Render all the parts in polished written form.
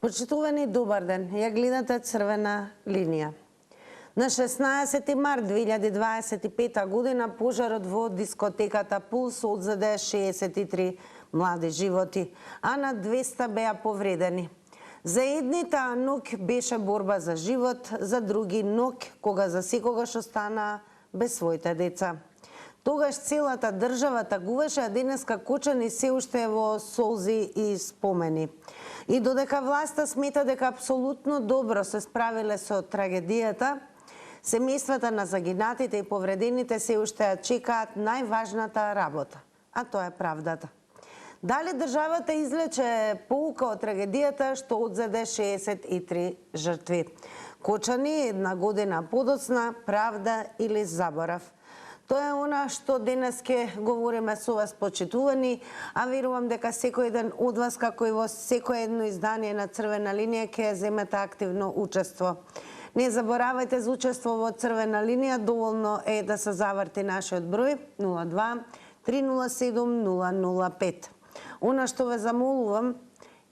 Почитувани, добар ден. Ја гледате Црвена линија. На 16 март 2025 година пожарот во дискотеката Пулс одзеде 63 млади животи, а на 200 беа повредени. За едните ноќ беше борба за живот, за други ноќ кога за секогаш останаа без своите деца. Тогаш целата држава тагуваше, а денеска Кочани се уште е во солзи и спомени. И додека власта смета дека апсолутно добро се справиле со трагедијата, семејствата на загинатите и повредените се уште ја чекаат најважната работа, а тоа е правдата. Дали државата излече поука од трагедијата што одзеде 63 жртви? Кочани една година подоцна, правда или заборав? Тоа е она што денес ке говориме со вас, почитувани, а верувам дека секој еден од вас, како и во секое едно издание на Црвена линија, ќе земете активно учество. Не заборавајте за учество во Црвена линија, доволно е да се заврти нашиот број 02 307 005. Она што ве замолувам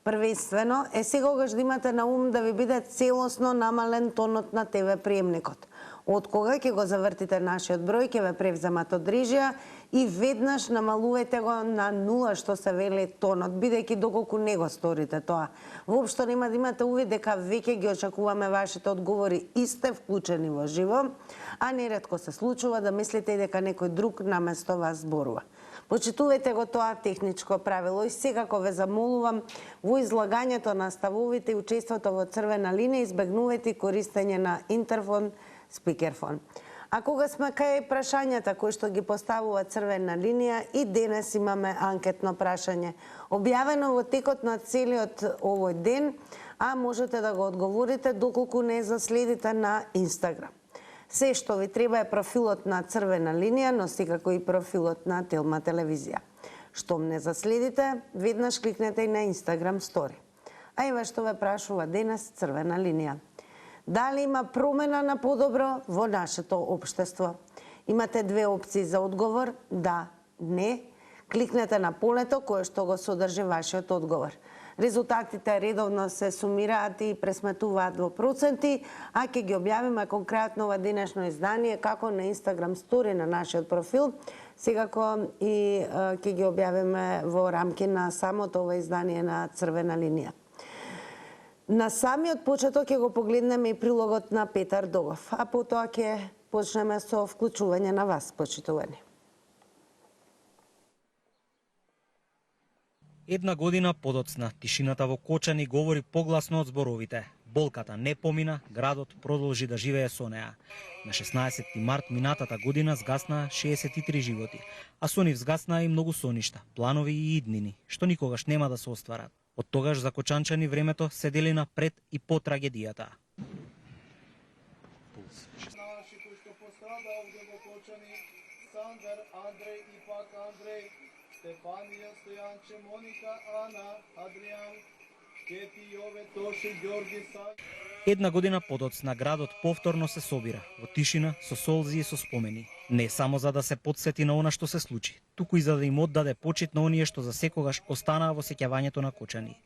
првенствено е секогаш да имате на ум да ви биде целосно намален тонот на ТВ приемникот. Од кога ќе го завртите нашиот број, ќе ве превземат од режија и веднаш намалувајте го на 0, што се вели тонот, бидејќи доколку не го сторите тоа. Воопшто нема да имате увид дека веќе ги очекуваме вашите одговори и сте вклучени во живо, а неретко се случува да мислите и дека некој друг наместо вас зборува. Почитувајте го тоа техничко правило и секако ве замолувам во излагањето на ставовите и учеството во Црвена линија избегнувајте користење на интерфон, спикерфон. А кога сме кај прашањата кои што ги поставува Црвена линија, и денес имаме анкетно прашање, објавено во текот на целиот овој ден, а можете да го одговорите доколку не заследите на Инстаграм. Се што ви треба е профилот на Црвена линија, но секако и профилот на Телма телевизија. Штом не заследите, веднаш кликнете и на Инстаграм стори. А ева што ве прашува денес Црвена линија. Дали има промена на подобро во нашето општество? Имате две опции за одговор, да, не. Кликнете на полето кое што го содржи вашиот одговор. Резултатите редовно се сумираат и пресметуваат во проценти, а ќе ги објавиме конкретно во денешно издание како на Инстаграм стори на нашиот профил, секако и ќе ги објавиме во рамки на самото ова издание на Црвена линија. На самиот почеток ќе го погледнеме и прилогот на Петар Догов, а потоа ќе почнеме со вклучување на вас, почитувани. Една година подоцна, тишината во Кочани говори погласно од зборовите. Болката не помина, градот продолжи да живее со неа. На 16 март минатата година згасна 63 животи, а со нив згасна и многу соништа, планови и иднини, што никогаш нема да се остварат. Од тогаш за кочанчани времето се дели на пред и по трагедијата. Наши кои што пострада овде во Кочани, Сандер, Андреј и пак Андреј, Стефанија, Стојанче, Моника, Ана, Адријан, Кети, Јове, Тоши, Ѓорги, Сај. Една година подоцна градот повторно се собира, во тишина, со солзи и со спомени. Не само за да се потсети на она што се случи, туку и за да им оддаде почит на оние што за секогаш останаа во сеќавањето на Кочани.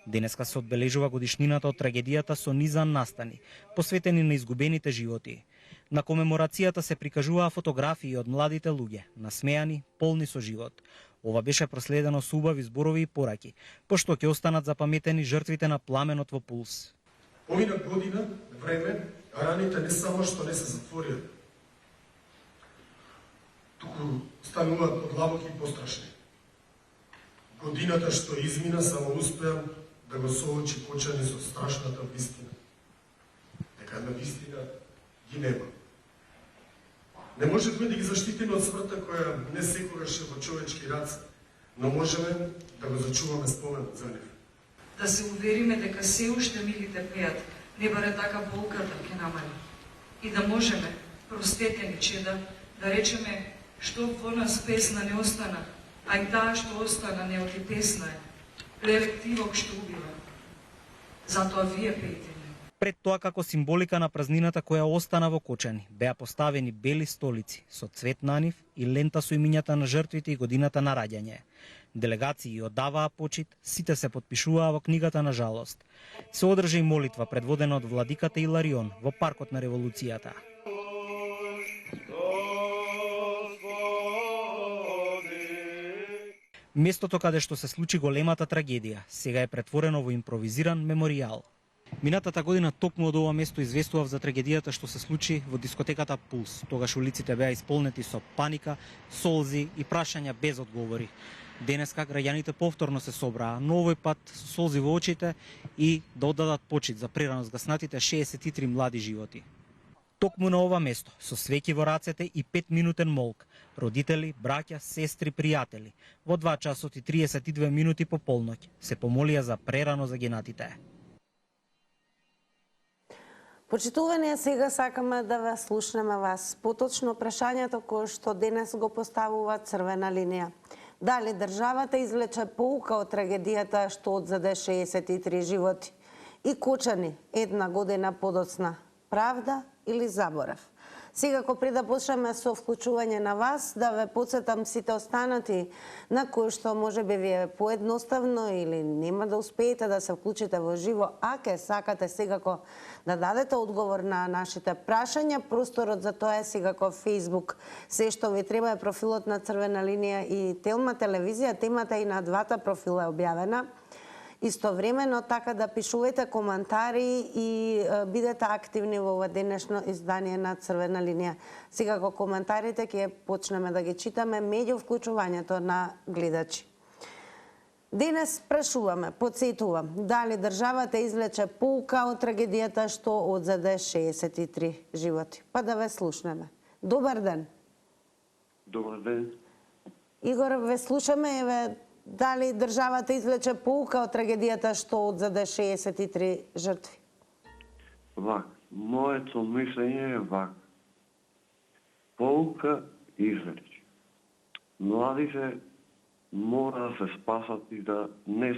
Денеска се одбележува годишнината од трагедијата со низа настани, посветени на изгубените животи. На комеморацијата се прикажуваа фотографии од младите луѓе, насмејани, полни со живот. Ова беше проследено со убави зборови и пораки, пошто ќе останат запаметени жртвите на пламенот во Пулс. Помина година, време, а раните не само што не се затворија, туку стануваат подлабоки и пострашни. Годината што измина само успеа да го соочи Кочани со страшната вистина. Дека една вистина ги нема. Не можеме да ги заштитиме од смртта која не секогаш е во човечки раце, но можеме да го зачуваме спомен за нив. Да се увериме дека се уште милите пеат, не баре така болката ќе намали. И да можеме, простетени чеда, да речеме што во нас песна не остана, а и таа што остана не оти песна е. Лелективок што убива. Затоа вие пеете. Пред тоа, како символика на празнината која остана во Кочани, беа поставени бели столици со цвет на нив и лента со имињата на жртвите и годината на раѓање. Делегации оддаваа почит, сите се потпишуваа во книгата на жалост. Се одржа и молитва предводена од владиката Иларион во паркот на Револуцијата. Местото каде што се случи големата трагедија сега е претворено во импровизиран меморијал. Минатата година токму од ова место известував за трагедијата што се случи во дискотеката Пулс. Тогаш улиците беа исполнети со паника, солзи и прашања без одговори. Денеска граѓаните повторно се собраа, но овој пат со солзи во очите и да оддадат почит за прерано згаснатите 63 млади животи. Токму на ова место, со свеќи во рацете и 5-минутен молк, родители, браќа, сестри, пријатели, во 2 часот и 32 минути по полноќ, се помолија за прерано загинатите. Почитувани, сега сакаме да ве слушнеме вас. Поточно прашањето кое што денес го поставува Црвена линија. Дали државата извлече поука од трагедијата што одзеде 63 животи и Кочани 1 година подоцна? Правда или заборав? Секако пред да почнеме со вклучување на вас, да ве подсетам сите останати на кои што може би ви е поедноставно или нема да успеете да се вклучите во живо, а ке сакате секако да дадете одговор на нашите прашања. Просторот за тоа е секако Facebook. Се што ви треба е профилот на Црвена линија и Телма телевизија. Темата и на двата профила е објавена истовремено, така да пишувајте коментари и бидете активни во ова денешно издание на Црвена линија. Секако коментарите ќе почнеме да ги читаме меѓу вклучувањето на гледачи. Денес прашуваме, подсетувам, дали државата извлече поука од трагедијата што одзеде 63 животи. Па да ве слушнеме. Добар ден. Добар ден. Игор, ве слушаме, еве, дали државата извлече поука од трагедијата што одзеде 63 жртви? Вак, моето мислење е вак. Поука извлече. Младите мора да се спасат и да не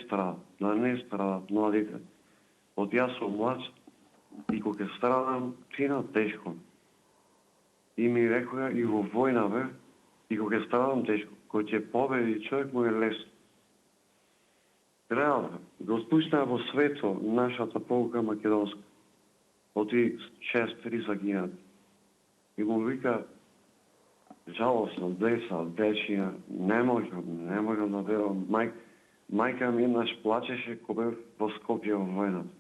страдат младите. Од јас сум млад и кога ќе страдам, чина тешко. И ми рекоја и во војна бе, и кога ќе страдам тешко, кој ќе победи човек му е лесно. Реално, го спуштаа во свето нашата полка македонска. Оти 6-3 загинати. И му вика, жалосно, деца, дечија, не можам да верувам. Мајка ми еднаш плачеше кога бев во Скопје во војната.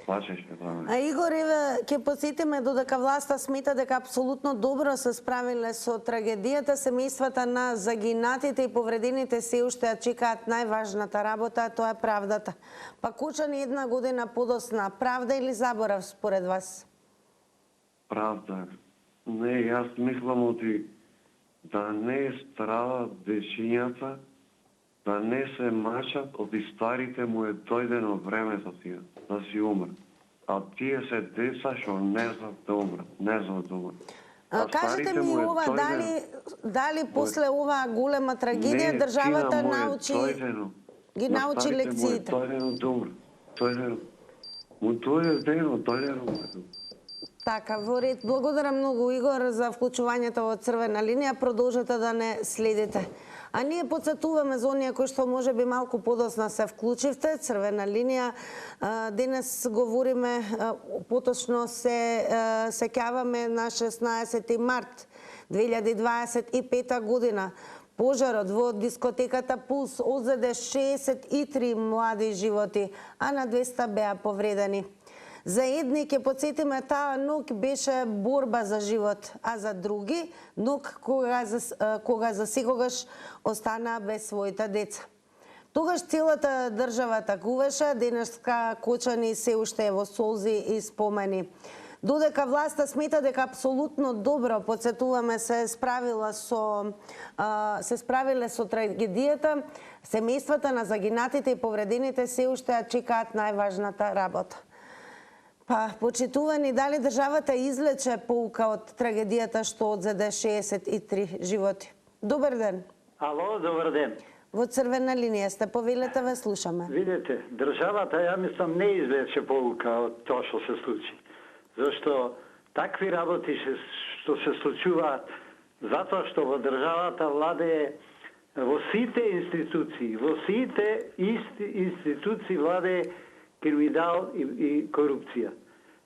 Плачеше, да. А Игор, еве, ќе посетиме додека власта смета дека апсолутно добро се справиле со трагедијата, семејствата на загинатите и повредените се уште ја чекаат најважната работа, тоа е правдата. Па Кочани 1 година подоцна, правда или заборав според вас? Правда. Не, јас мислам оти да не страдат дечињата, да не се мачат, од старите му е дојдено времето тие, да си умрат. А тие се деца што не знаат да умрат, Кажете ми ова, дали после оваа голема трагедија државата ги научи лекциите? Така, во ред. Благодарам многу, Игор, за вклучувањето во Црвена линија. Продолжете да не следите. А ние подсетуваме за оние кои што може би малку подоцна се вклучивте. Црвена линија. Денес говориме, поточно се сеќаваме на 16 март 2025 година. Пожарот во дискотеката Пулс одзеде 63 млади животи, а на 200 беа повредени. За едни ќе подсетиме таа ноќ беше борба за живот, а за други ноќ кога за секогаш останаа без своите деца. Тогаш целата држава такуваше, денеска Кочани се уште е во солзи и спомени. Додека власта смета дека апсолутно добро, подсетуваме, се справиле со трагедијата, семејствата на загинатите и повредените се уште ја чекаат најважната работа. Па, почитувани, дали државата извлече поука од трагедијата што одзеде 63 животи? Добар ден. Ало, добар ден. Во Црвена линија сте, повелете, ве слушаме. Видете, државата, ја мислам, не извлече поука од тоа што се случи. Зашто такви работи што се случуваат, затоа што во државата владее во сите институции владее криминал и корупција.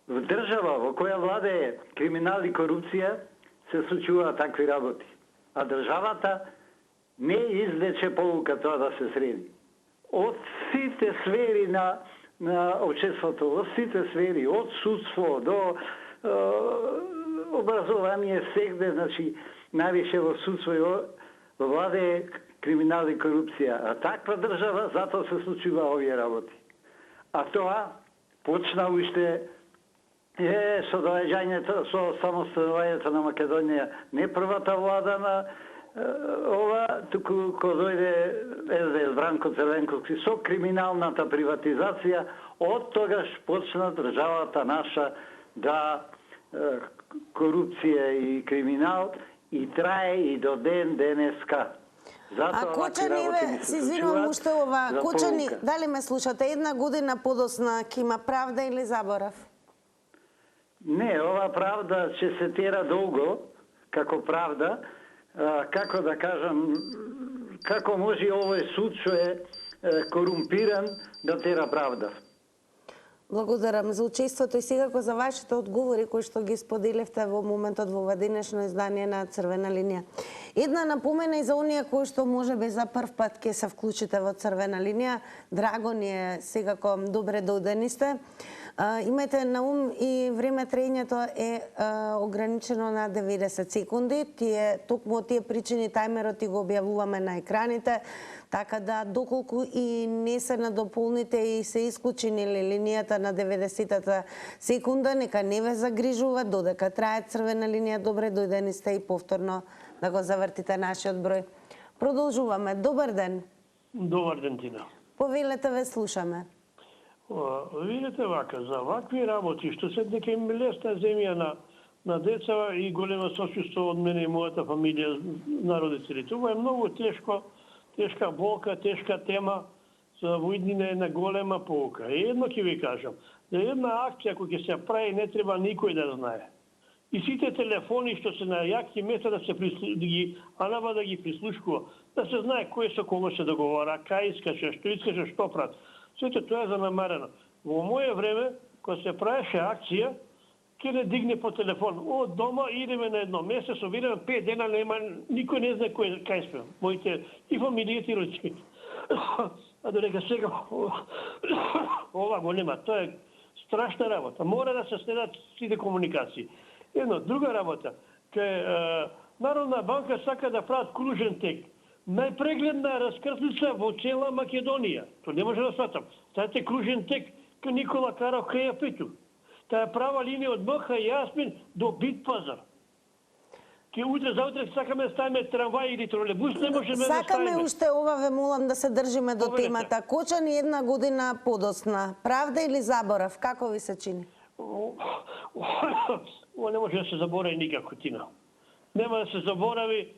В држава во која владее криминал и корупција се случуваат такви работи. А државата не извлече полука тоа да се среди. Од сите сфери на општеството, од сите сфери, од судство до образование, сегде, значи, највише во судство и во владе криминал и корупција. А таква држава, затоа се случува овие работи. А тоа почна уште со доаѓањето, со самостанувањето на Македонија. Не првата влада на ова, туку кога дојде СДС, Бранко Црвенковски, со криминалната приватизација, од тогаш почна државата наша да корупција и криминал и трае и до ден денеска. А Кочани, се извинувам уште ова, Кочани, дали ме слушате, 1 година подосна ќе има правда или заборав? Не, ова правда ќе се тера долго, како правда, како да кажам, како може овој суд што е корумпиран да тера правда. Благодарам за учеството и секако за вашите одговори кои што ги споделивте во моментот во денешно издание на Црвена линија. Една напомена и за оние кои што можеби за прв пат ќе се вклучите во Црвена линија. Драго ни е, секако добре дојдени сте. Имајте на ум и време траењето е ограничено на 90 секунди. Токму од тие причини тајмерот и го објавуваме на екраните, така да доколку и не се надополните и се исклучени линијата на 90-та секунда, нека не ве загрижува, додека трае Црвена линија, добре дојдени сте и повторно да го завртите нашиот број. Продолжуваме. Добар ден. Добар ден, Тина. Повелете, ве слушаме. Видите вака, за вакви работи, што се дека им лесна земја на деца и голема сочувство од мене и мојата фамилија на родителите. Ова е многу тешка болка, тешка тема, за воиднина е на голема полука. И едно ќе ви кажам, за една акција која ќе се прави не треба никој да знае. И сите телефони што се на јаки места да ги анава да ги прислушкува, да се знае кој со кого се договара, кај искаше, што прат. Сето тоа е занамарено. Во моје време, кога се правеше акција, ќе не дигне по телефон. Од дома идеме на едно место, собираме 5 дена, нема, никој не знае кај сме. Моите и фамилијите и родителите. А додека сега ова го нема, тоа е страшна работа. Мора да се следат сите комуникации. Едно, друга работа, кај Народна банка сака да прават кружен тек. Најпрегледна раскрсница во цела Македонија. Тоа не може да сватам. Таа е кружен тек кај Никола Каров кај Апиту. Таа е права линија од МХ Јасмин до Бит пазар. Ке утре заутре сакаме да ставиме трамвај или тролебус, не можеме да ставиме. Сакаме уште ова, ве молам да се држиме до темата. Кочани 1 година подосна. Правда или заборав? Како ви се чини? Ова не може да се заборави никако, Тина. Нема да се заборави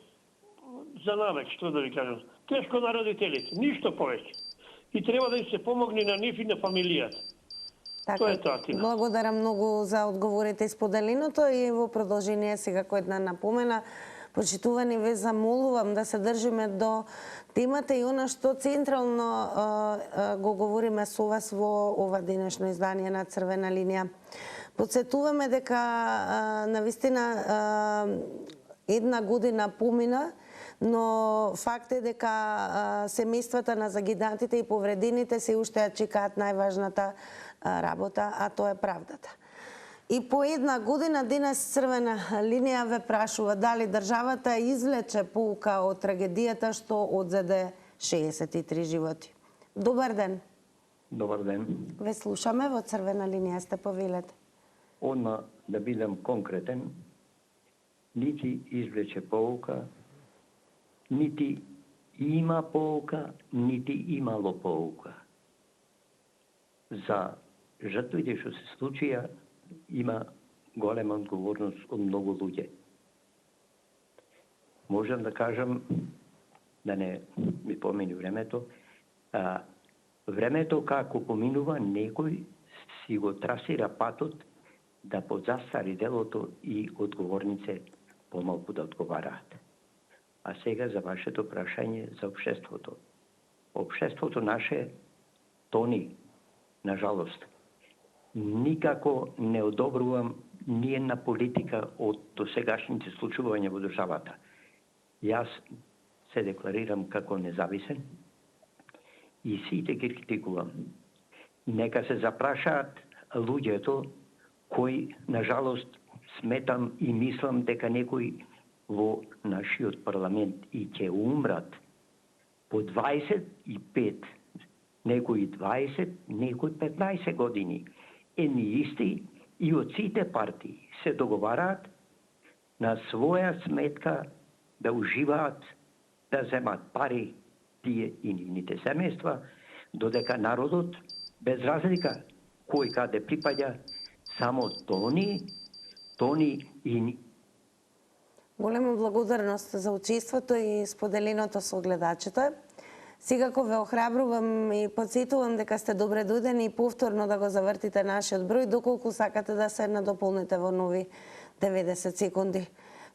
за навек, што да ви кажам. Тешко на родителите, ништо повеќе. И треба да им се помогне на нив и на фамилијата. Тоа е тоа, Тина. Благодарам многу за одговорите и споделеното и во продолжение секако една напомена. Почитувани, ве замолувам да се држиме до темата и она што централно го говориме со вас во ова денешно издание на Црвена линија. Подсетуваме дека навистина 1 година помина, но факт е дека семејствата на загинатите и повредените се уште ја чекаат најважната работа, а тоа е правдата. И по 1 година денес Црвена линија ве прашува дали државата извлече поука од трагедијата што одзеде 63 животи. Добар ден. Добар ден. Ве слушаме, во Црвена линија сте, повелете. Одма да бидам конкретен, нити извлече поука, нити има поука, нити имало поука. За жртвите што се случија има голема одговорност од многу луѓе. Можам да кажам, да не ми помини времето, времето како поминува, некој си го трасира патот да позастари делото и одговорнице помалку да одговараат. А сега за вашето прашање за општеството. Општеството наше тони, нажалост. Никако не одобрувам ниједна политика од досегашните случувања во државата. Јас се декларирам како независен и сите ги критикувам. Нека се запрашаат луѓето кои, нажалост, сметам и мислам дека некои во нашиот парламент и ќе умрат по 25, некои 20, некои 15 години. Едни исти и од сите партии се договараат на своја сметка да уживаат, да земат пари тие и нивните семејства, додека народот, без разлика кој каде припаѓа, само тони и... Голема благодарност за учеството и споделеното со гледачите. Секако ве охрабрувам и подсетувам дека сте добре дојдени и повторно да го завртите нашиот број, доколку сакате да се надополните во нови 90 секунди.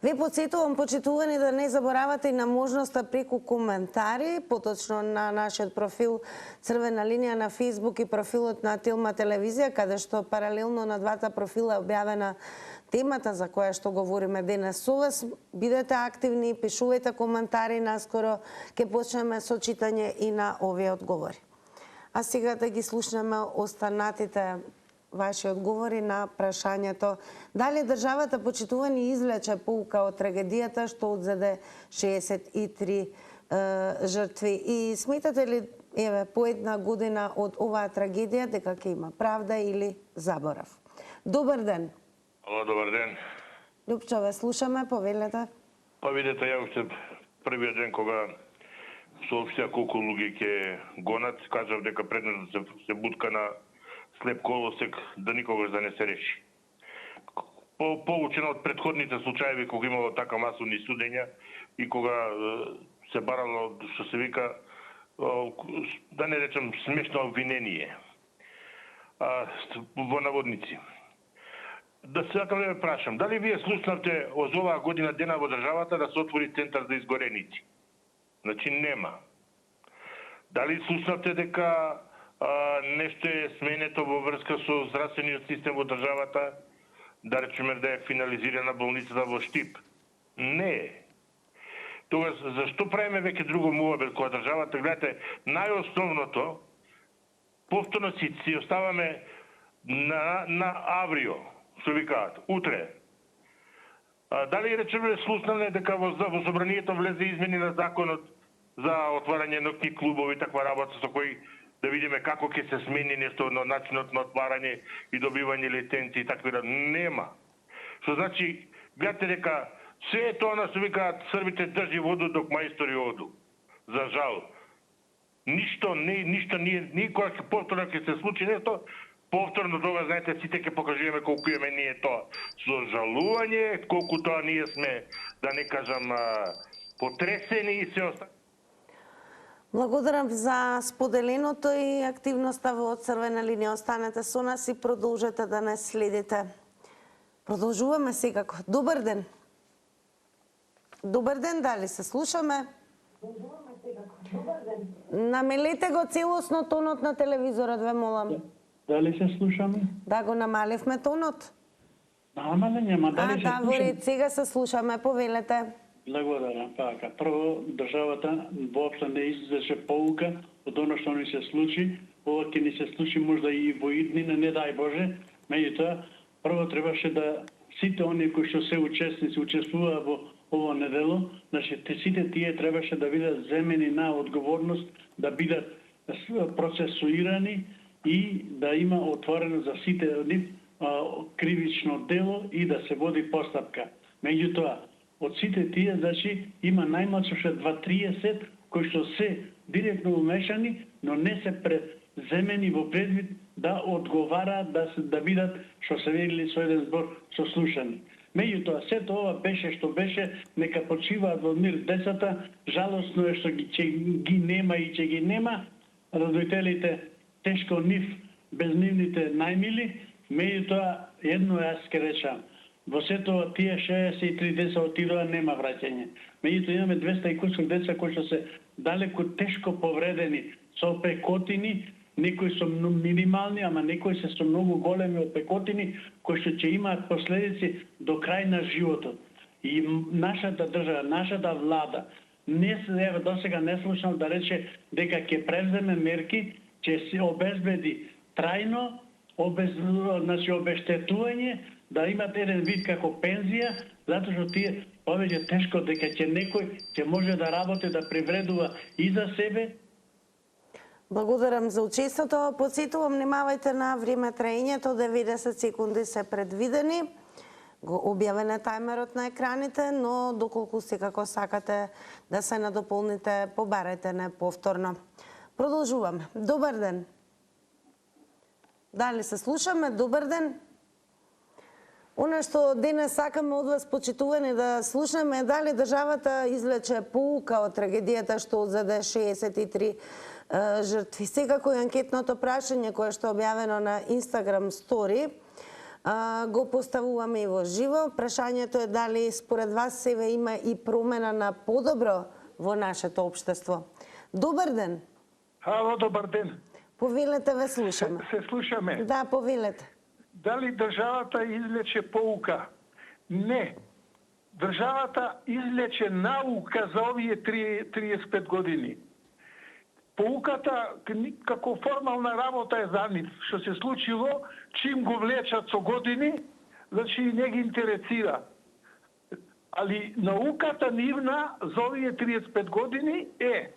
Ве подсетувам, почитувани, да не заборавате и на можноста преку коментари, поточно на нашиот профил Црвена линија на Facebook и профилот на Тилма телевизија, каде што паралелно на двата профила е објавена темата за која што говориме денес со вас. Бидете активни, пишувајте коментари, наскоро ќе почнеме со читање и на овие одговори. А сега да ги слушнеме останатите ваши одговори на прашањето дали државата, почитувани, извлече поука од трагедијата што одзеде 63 жртви. И сметате ли, еве, по една година од оваа трагедија, дека ќе има правда или заборав? Добар ден. Ало, добар ден. Лјупчо, ве слушаме, повелете. Па видете, ја уште првиот ден кога соопштија колку луѓе ќе гонат, кажав дека преднаш да се бутка на слеп колосек, да никогаш да не се реши. Поучено од предходните случаеви кога имало така масовни судења и кога се барало, што се вика, да не речем смешно обвинение во наводници. Да сакам да ве прашам, дали вие слушнавте од оваа година дена во државата да се отвори центар за изгореници? Значи нема. Дали слушнавте дека нешто е сменето во врска со здравствениот систем во државата, да речеме да е финализирана болницата во Штип? Не е. Тогаш, зашто правиме веќе друго муабет кога државата, гледате, најосновното, повторно си оставаме на аврио, што викаат, утре. Дали речеме слушнавме дека во собранието влезе измени на законот за отварање ноќни клубови, таква работа со кој да видиме како ќе се смени нешто на начинот на отварање и добивање лиценци и такви. Нема. Што значи, гледате дека се тоа што викаат србите држи воду док мајстори оду. За жал. Ништо ние никога повторно ќе се случи нешто, повторно тога, знаете, сите ќе покажуваме колку имаме ние тоа. Со жалување, колку тоа ние сме, да не кажам, потресени и се остане. Благодарам за споделеното и активноста во Црвена линија. Останете со нас и продолжете да не следите. Продолжуваме секако. Добар ден. Добар ден, дали се слушаме? Намелете го целосно тонот на телевизорот, ве молам. Дали се слушаме? Да, го намаливме тонот. Нема, дали се во ред, сега се слушаме, повелете. Благодарам. Така, прво, државата воопшто не извлече поука од оно што ни се случи. Ова ќе ни се случи можда и во иднина, не дај Боже. Меѓутоа, прво требаше да сите оние кои што се учесници учествуваа во ово недело, значи сите тие требаше да бидат земени на одговорност, да бидат процесуирани и да има отворено за сите нив кривично дело и да се води постапка. Меѓутоа, од сите тие, значи, има најмалку 2-30 кои што се директно умешани, но не се преземени во предвид да одговараат, да бидат, што се вели со еден збор, сослушани. Меѓутоа, сето ова беше што беше, нека почиваат во мир децата, жалосно е што ги нема и ќе ги нема, родителите тешко нив, без нивните најмили, меѓутоа, едно јас ќе речам, Во сето тие 63 деца отидоа, нема враќање. Меѓутоа имаме 200 и кусок деца кои што се далеку тешко повредени со опекотини, некои со минимални, ама некои се со многу големи опекотини кои што ќе имаат последици до крај на животот. И нашата држава, нашата влада не се досега не слушнал да рече дека ќе превземе мерки, ќе се обезбеди трајно обештетување, да имат еден вид како пензија, затоа што тие повеќе тешко дека ќе некој ќе може да работи, да привредува и за себе. Благодарам за учеството. Подсетувам, внимавајте на време траењето, 90 секунди се предвидени. Го објавен е тајмерот на екраните, но доколку секако сакате да се надополните, побарајте не повторно. Продолжуваме. Добар ден. Дали се слушаме? Добар ден. Оно што денес сакаме од вас, почитувани, да слушаме е дали државата извлече поука од трагедијата што одзеде 63 жртви. Секако и анкетното прашање кое што е објавено на Instagram Story го поставуваме и во живо. Прашањето е дали според вас себе има и промена на подобро во нашето општество. Добар ден. Ало, добар ден. Повелете, ве слушаме. Се слушаме. Да, повелете. Дали државата извлече поука? Не. Државата извлече наука за овие 35 години. Поуката како формална работа е за нив. Што се случило, чим го влечат со години, значи не ги интересира. Али науката нивна за овие 35 години е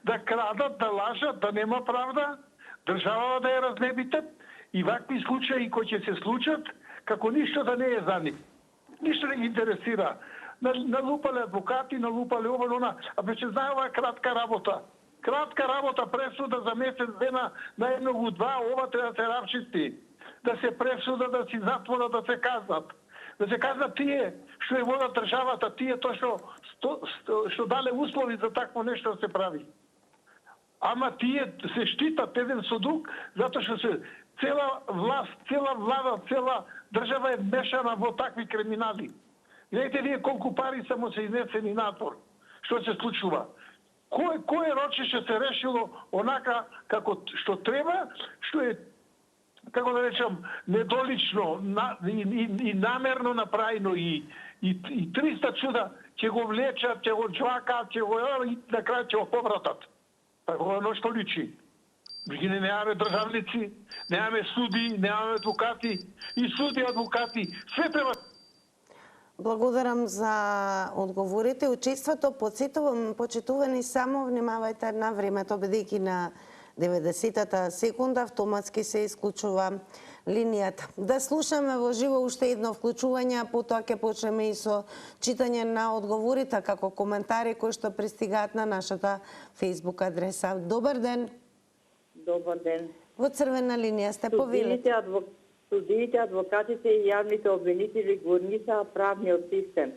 да крадат, да лажат, да нема правда, државата да ја разнебитат и вакви случаи кои ќе се случат, како ништо да не е за нив. Ништо не ги интересира. Налупале адвокати, налупале ова, она, а веќе знае ова кратка работа. Кратка работа, пресуда за месец дена, најмногу 2, ова треба да се рапчисти. Да се пресуда, да си затвора, да се казнат. Да се казнат тие што ја водат државата, тие тоа што дале услови за такво нешто да се прави. Ама тие се штитат еден со друг, затоа што се цела власт, цела влада, цела држава е мешана во такви криминали. Видите вие колку пари само се изнесени надвор. Што се случува? Кое рочище се решило онака како што треба, што е, како да речам, недолично и намерно направено и 300 чуда ќе го влечат, ќе го џвакат, ќе го и на крај ќе го повратат. Такова ношто личи. Ги немаме државници, немаме суди, немаме адвокати, и суди, адвокати, све треба. Благодарам за одговорите. Учеството, подсетувам, почитувани, само внимавајте на времето, бидејќи на 90-та секунда автоматски се исклучува линијата. Да слушаме во живо уште едно вклучување, а потоа ќе почнеме и со читање на одговорите како коментари кои што пристигаат на нашата Facebook адреса. Добар ден. Добар ден. Во црвена линија сте, повелете. Судиите, адвокатите и јавните обвинители го урнисаа правниот систем.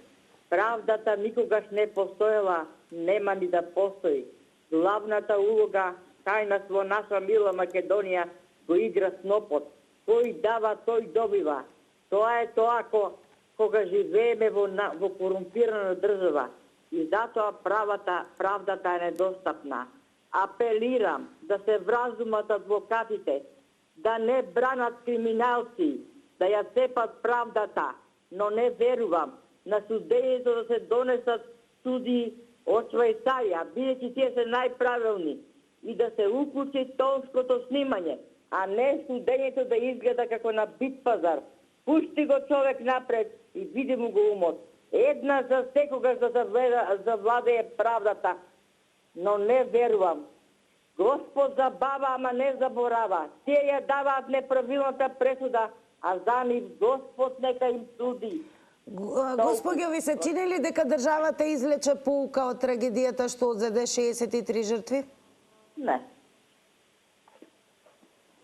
Правдата никогаш не постоела, нема ни да постои. Главната улога кај нас во наша мила Македонија го игра снопот. Кој дава, тој добива. Тоа е тоа кога живееме во корумпирана држава. И затоа правдата е недостапна. Апелирам да се вразумат адвокатите, да не бранат криминалци, да ја цепат правдата, но не верувам на судењето да се донесат суди од Швајцарија, бидејќи тие се најправилни, и да се уклучи тонското снимање, а не судењето да изгледа како на бит пазар. Пушти го човек напред и види му го умот. Една за секогаш да завладее правдата, но не верувам. Господ забава, ама не заборава. Тие ја даваат неправилната пресуда, а за нив Господ нека им суди. Господјо, ви се чини ли дека државата извлече поука од трагедијата што одзеде 63 жртви? Не.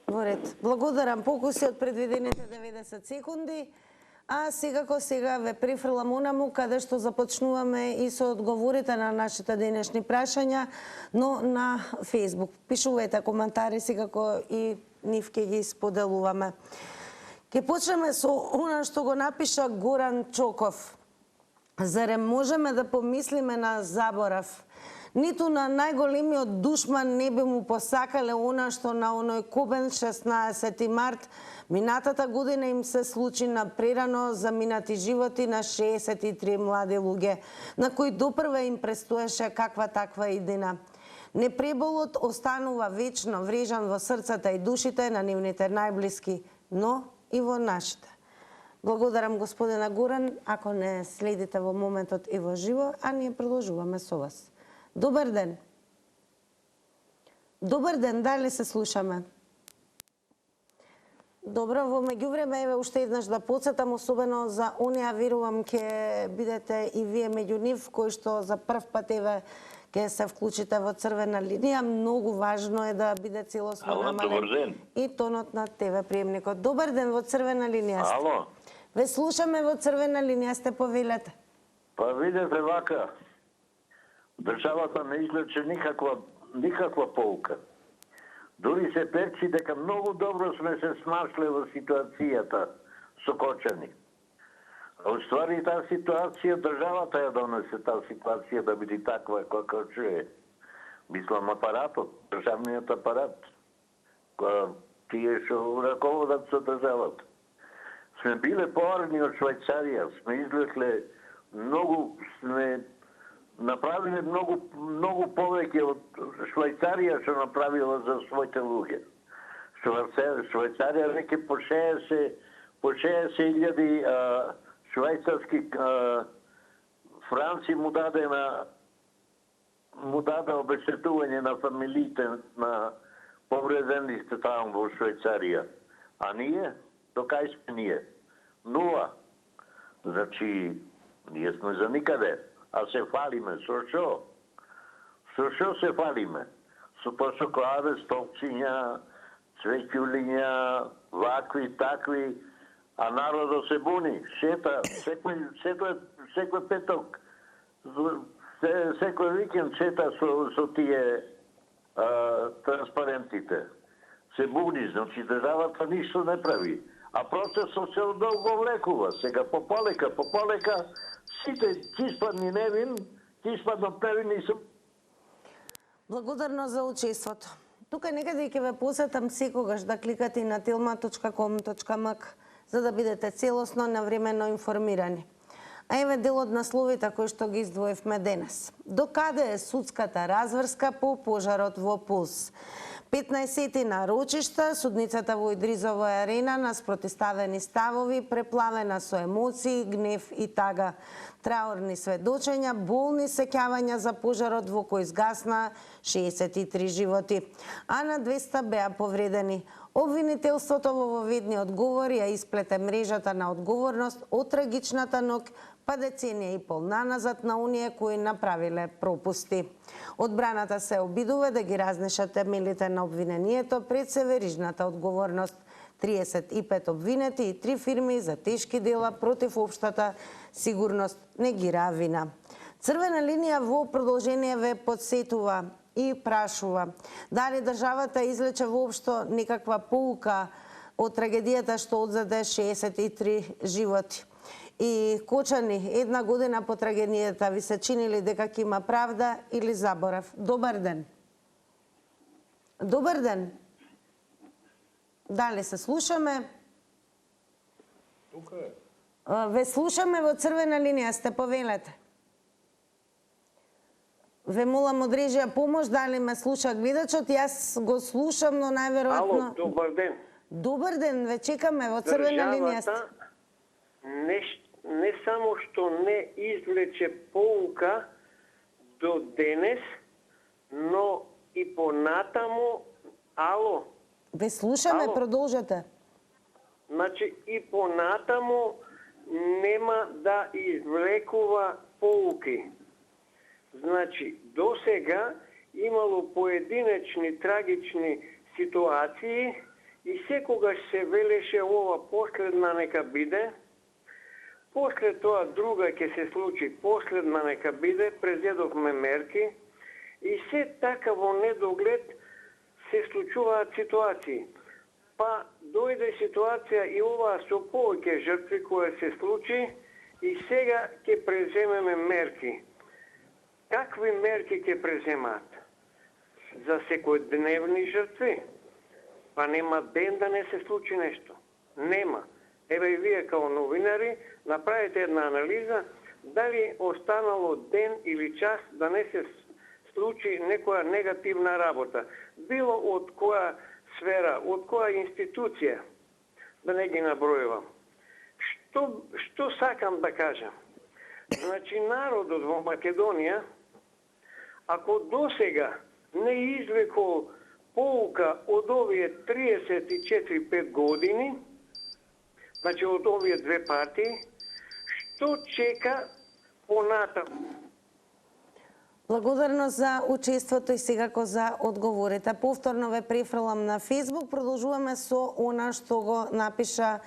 Во ред. Благодарам. Покуси од предвидените 90 секунди. А сега ве прифрлам онаму каде што започнуваме и со одговорите на нашите денешни прашања, но на Facebook. Пишувајте коментари, секако и нив ќе ги споделуваме. Ке почнеме со она што го напиша Горан Чоков. Зарем можеме да помислиме на заборав? Ниту на најголемиот душман не би му посакале она што на оној кобен 16 март минатата година им се случи на прерано заминати животи на 63 млади луѓе, на кои допрва им престоеше каква таква иднина. Непреболот останува вечно врежан во срцата и душите на нивните најблиски, но и во нашите. Благодарам господина Горан, ако не следите во моментот и во живо, а ние продолжуваме со вас. Добар ден. Добар ден, дали се слушаме? Добро, во меѓувреме еве уште еднаш да потсетам, особено за оние, верувам ќе бидете и вие меѓу нив кои што за прв пат еве ќе се вклучите во црвена линија. Многу важно е да биде целосно намален и тонот на ТВ приемникот. Добар ден, во црвена линија сте. Ало. Ве слушаме, во црвена линија сте, повелете. Па видете вака, државата не излече никаква полка. Дури се перчи дека многу добро сме се снашле во ситуацијата со Кочани. А уствари таа ситуација, државата ја донесе таа ситуација да биде таква како е. Мислам апаратот, државниот апарат, тие што раководат со државата. Сме биле поарни од Швајцарија, сме излекле многу, сме направиле многу повеќе од Швајцарија што направила за своите луѓе. Швајцарија веќе по 60.000 швајцарски франци му даде обезщетување на фамилиите на повредените таму во Швајцарија. А ние? До кај сме ние? Нула. Значи, ние сме за никаде. А се фалиме. Со шо? Со шо се фалиме? Со посокладе, столчиња, цвеќулиња, вакви, такви, а народот се буни. Шета, секој петок, секој викенд шета со тие транспарентите. Се буни, значи државата ништо не прави. А процесот се долго влекува. Сега пополека, сите ќе невин и се... Благодарно за учеството. Тука некаде ќе ве посетам секогаш да кликате на tilma.com.mk за да бидете целосно навремено информирани. А еве дел од насловите кои што ги издвоевме денес. До каде е судската разврска по пожарот во Пулс? 15 нарочишта, судницата во Идризова арена на спротиставени ставови, преплавена со емоции, гнев и тага. Траурни сведочења, болни сеќавања за пожарот во кој изгасна 63 животи, а на 200 беа повредени. Обвинителството во воведни одговори ја исплете мрежата на одговорност од трагичната ног па деценија и пол наназад на оние кои направиле пропусти. Одбраната се обидува да ги разнеша темелите на обвинението пред се верижната одговорност. 35 обвинети и 3 фирми за тешки дела против општата сигурност негираа вина. Црвена линија во продолжение ве подсетува и прашува дали државата излече воопшто некаква поука од трагедијата што одзеде 63 животи. И Кочани, една година по трагедијата, ви се чинили дека ќе има правда или заборав? Добар ден. Добар ден. Дали се слушаме? Тука е. Ве слушаме во црвена линија, сте повелете. Ве молам од режија помош, дали ме слуша гледачот, јас го слушам, но најверојатно... Ало, добар ден. Добар ден, ве чекаме, во црвена линија сте. Не само што не извлече поука до денес, но и понатаму, ало. Ве слушаме, продолжете. Значи и понатаму нема да извлекува поуки. Значи, до сега имало поединечни трагични ситуации и секогаш се велеше ова последна нека биде, после тоа друга ќе се случи, последна нека биде, презедовме мерки и се така во недоглед се случуваат ситуации. па дојде ситуација и ова со повеќе жртви која се случи и сега ќе преземеме мерки. Какви мерки ќе преземаат? За секојдневни жртви? Па нема ден да не се случи нешто. Нема. Еве и вие као новинари направите една анализа дали останало ден или час да не се случи некоја негативна работа. Било од која сфера, од која институција, да не ги набројувам. Што сакам да кажам? Значи, народот во Македонија, ако досега не извлекол поука од овие 34-5 години, значи од овие две партии, што чека понатаму? Благодарно за учеството и секако за одговорите. Повторно ве префрлам на Facebook. Продолжуваме со она што го напиша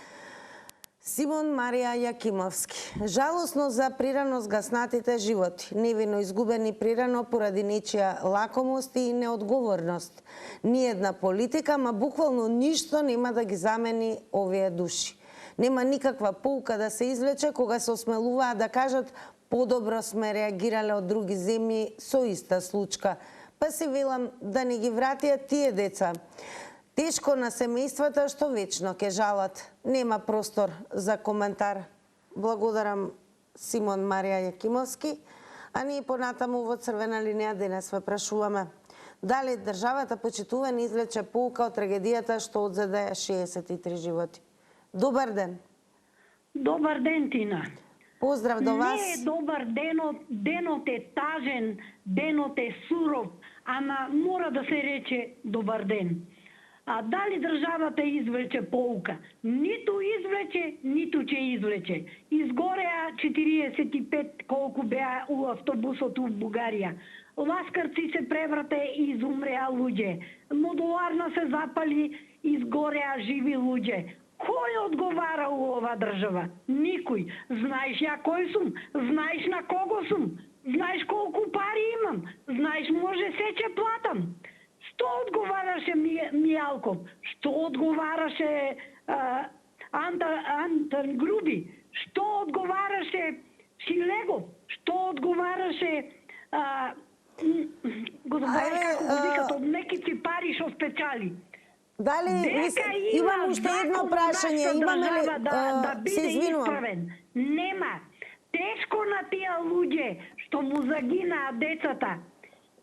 Симон Марија Јакимовски. Жалосно за прирано згаснатите животи, невино изгубени прирано поради нечија лакомост и неодговорност. Ниедна политика, ма буквално ништо нема да ги замени овие души. Нема никаква поука да се извлече кога се осмелуваат да кажат подобро сме реагирале од други земји со иста случка. Па си велам да не ги вратија тие деца. Тешко на семејствата што вечно ке жалат. Нема простор за коментар. Благодарам Симон Марија Јакимовски. А ние понатаму во Црвена линија денес ве прашуваме дали државата почитуван извлече поука од трагедијата што одзеде 63 животи. Добар ден. Добар ден, Тина. Поздрав до вас. Не е добар денот е тажен, денот е суров, ама мора да се рече добар ден. А дали државата извлече поука? Ниту извлече, ниту ќе извлече. Изгореа 45 колку беа у автобусот у Бугарија. Ласкарци се преврате и изумреа луѓе. Модуларна се запали, изгореа живи луѓе. Кој одговара у ова држава? Никој. Знаеш ја кој сум? Знаеш на кого сум? Знаеш колку пари имам? Знаеш може се ќе платам? Што одговараше Мијалков? Што одговараше Антон Груби? Што одговараше Шилегов? Што одговараше го забравив како го викат од неките пари што спечали? Дали имам уште едно прашање, имаме ли да се биде извинувам? исправен? Нема. Тешко на тие луѓе што му загинаа децата.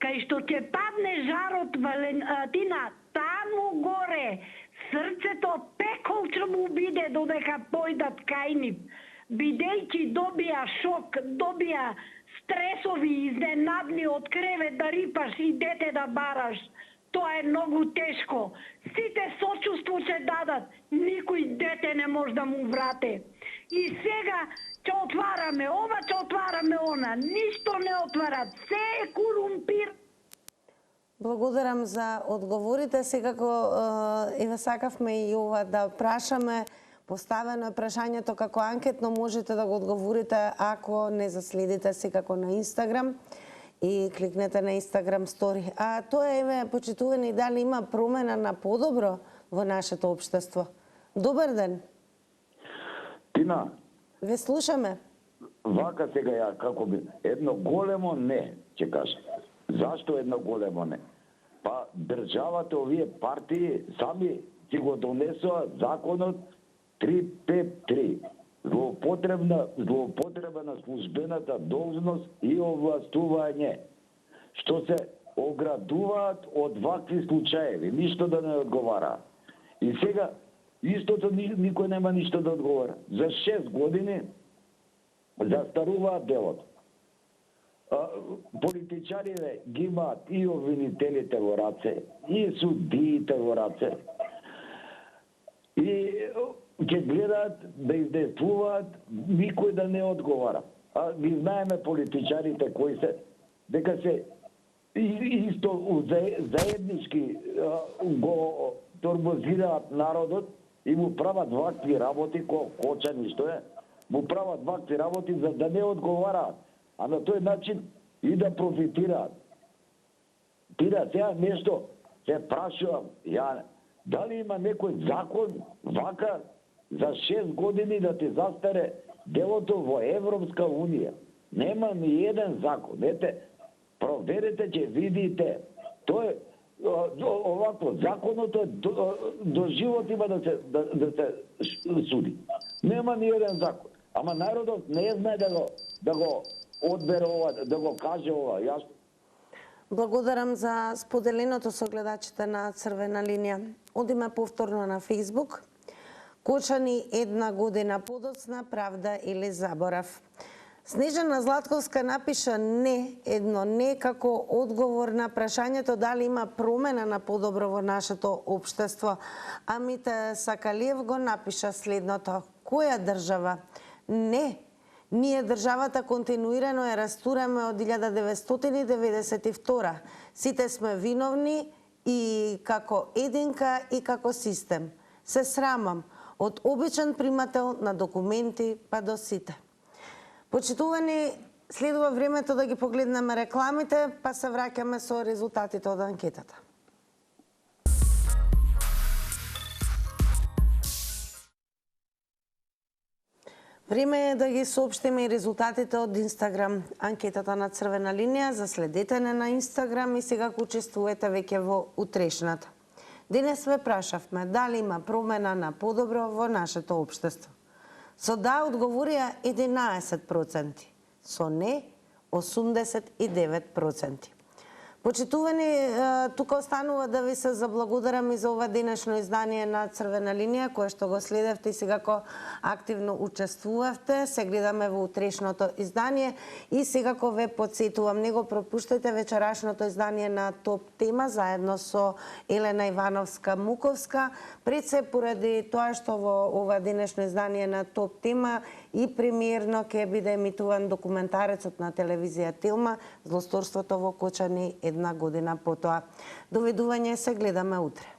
Кај што ќе падне жарот Валентина, таму горе, срцето пекол ќе му биде додека појдат кај нив. Бидејќи добија шок, добија стресови изненадни од кревет да рипаш и дете да бараш. Тоа е многу тешко. Сите сочувство ќе дадат, никој дете не може да му врате. И сега ќе отвараме ова, ќе отвараме она. Ништо не отварат, се е корумпир. Благодарам за одговорите. Секако еве сакавме и ова да прашаме. Поставено е прашањето како анкетно, можете да го одговорите ако не заследите секако на Инстаграм и кликнете на Инстаграм стори. А тоа еве почитувани дали има промена на подобро во нашето општество. Добар ден. Тина. Ве слушаме. Вака сега ја како би едно големо не, ќе кажам. Зашто едно големо не? Па државата, овие партии сами си го донесоа законот 353. Злоупотреба на службената должност и овластување. Што се оградуваат од вакви случаеви, ништо да не одговара. И сега истото никој нема ништо да одговара. За 6 години застаруваат делото. Политичарите ги имаат и обвинителите во раце, и судиите во раце. И ќе гледаат да издействуваат, никој да не одговара. А ги знаеме политичарите кои се, дека се исто заеднички го тормозираат народот и му прават вакви работи, Кочани што е, му прават вакви работи за да не одговараат. А на тој начин и да профитираат. Тира, сега нешто се прашувам, ја Дали има некој закон вака за 6 години да ти застаре делото во Европска Унија? Нема ни еден закон. Ете, проверете, ќе видите. Тоа е овако, законото е до живот има да се суди. Нема ни еден закон. Ама народот не знае да го одбере ова, да го каже ова. Јас Благодарам за споделеното со гледачите на Црвена линија. Одиме повторно на Facebook. Кочани 1 година подоцна, правда или заборав. Снежана Златковска напиша не, едно не како одговор на прашањето дали има промена на подобро во нашето општество. Амите Сакалиев го напиша следното. Која држава? Не. Ние државата континуирано ја растураме од 1992. Сите сме виновни и како единка и како систем. Се срамам од обичен примател на документи па до сите. Почитувани, следува времето да ги погледнеме рекламите, па се враќаме со резултатите од анкетата. Време е да ги соопштиме и резултатите од Инстаграм. Анкетата на Црвена линија, заследете на Инстаграм и сега учествувате веќе во утрешната. Денес ве прашавме дали има промена на подобро во нашето општество. Со да одговорија 11%, со не 89%. Почитувани, тука останува да ви се заблагодарам и за ова денешно издание на Црвена линија, кое што го следевте и секако активно учествувавте. Се гледаме во утрешното издание и секако ве подсетувам, не го пропуштајте вечерашното издание на Топ тема заедно со Елена Ивановска-Муковска. Пред се поради тоа што во ова денешно издание на Топ тема и премиерно ќе биде емитуван документарецот на телевизија Телма Злосторството во Кочани 1 година потоа. Доведување, се гледаме утре.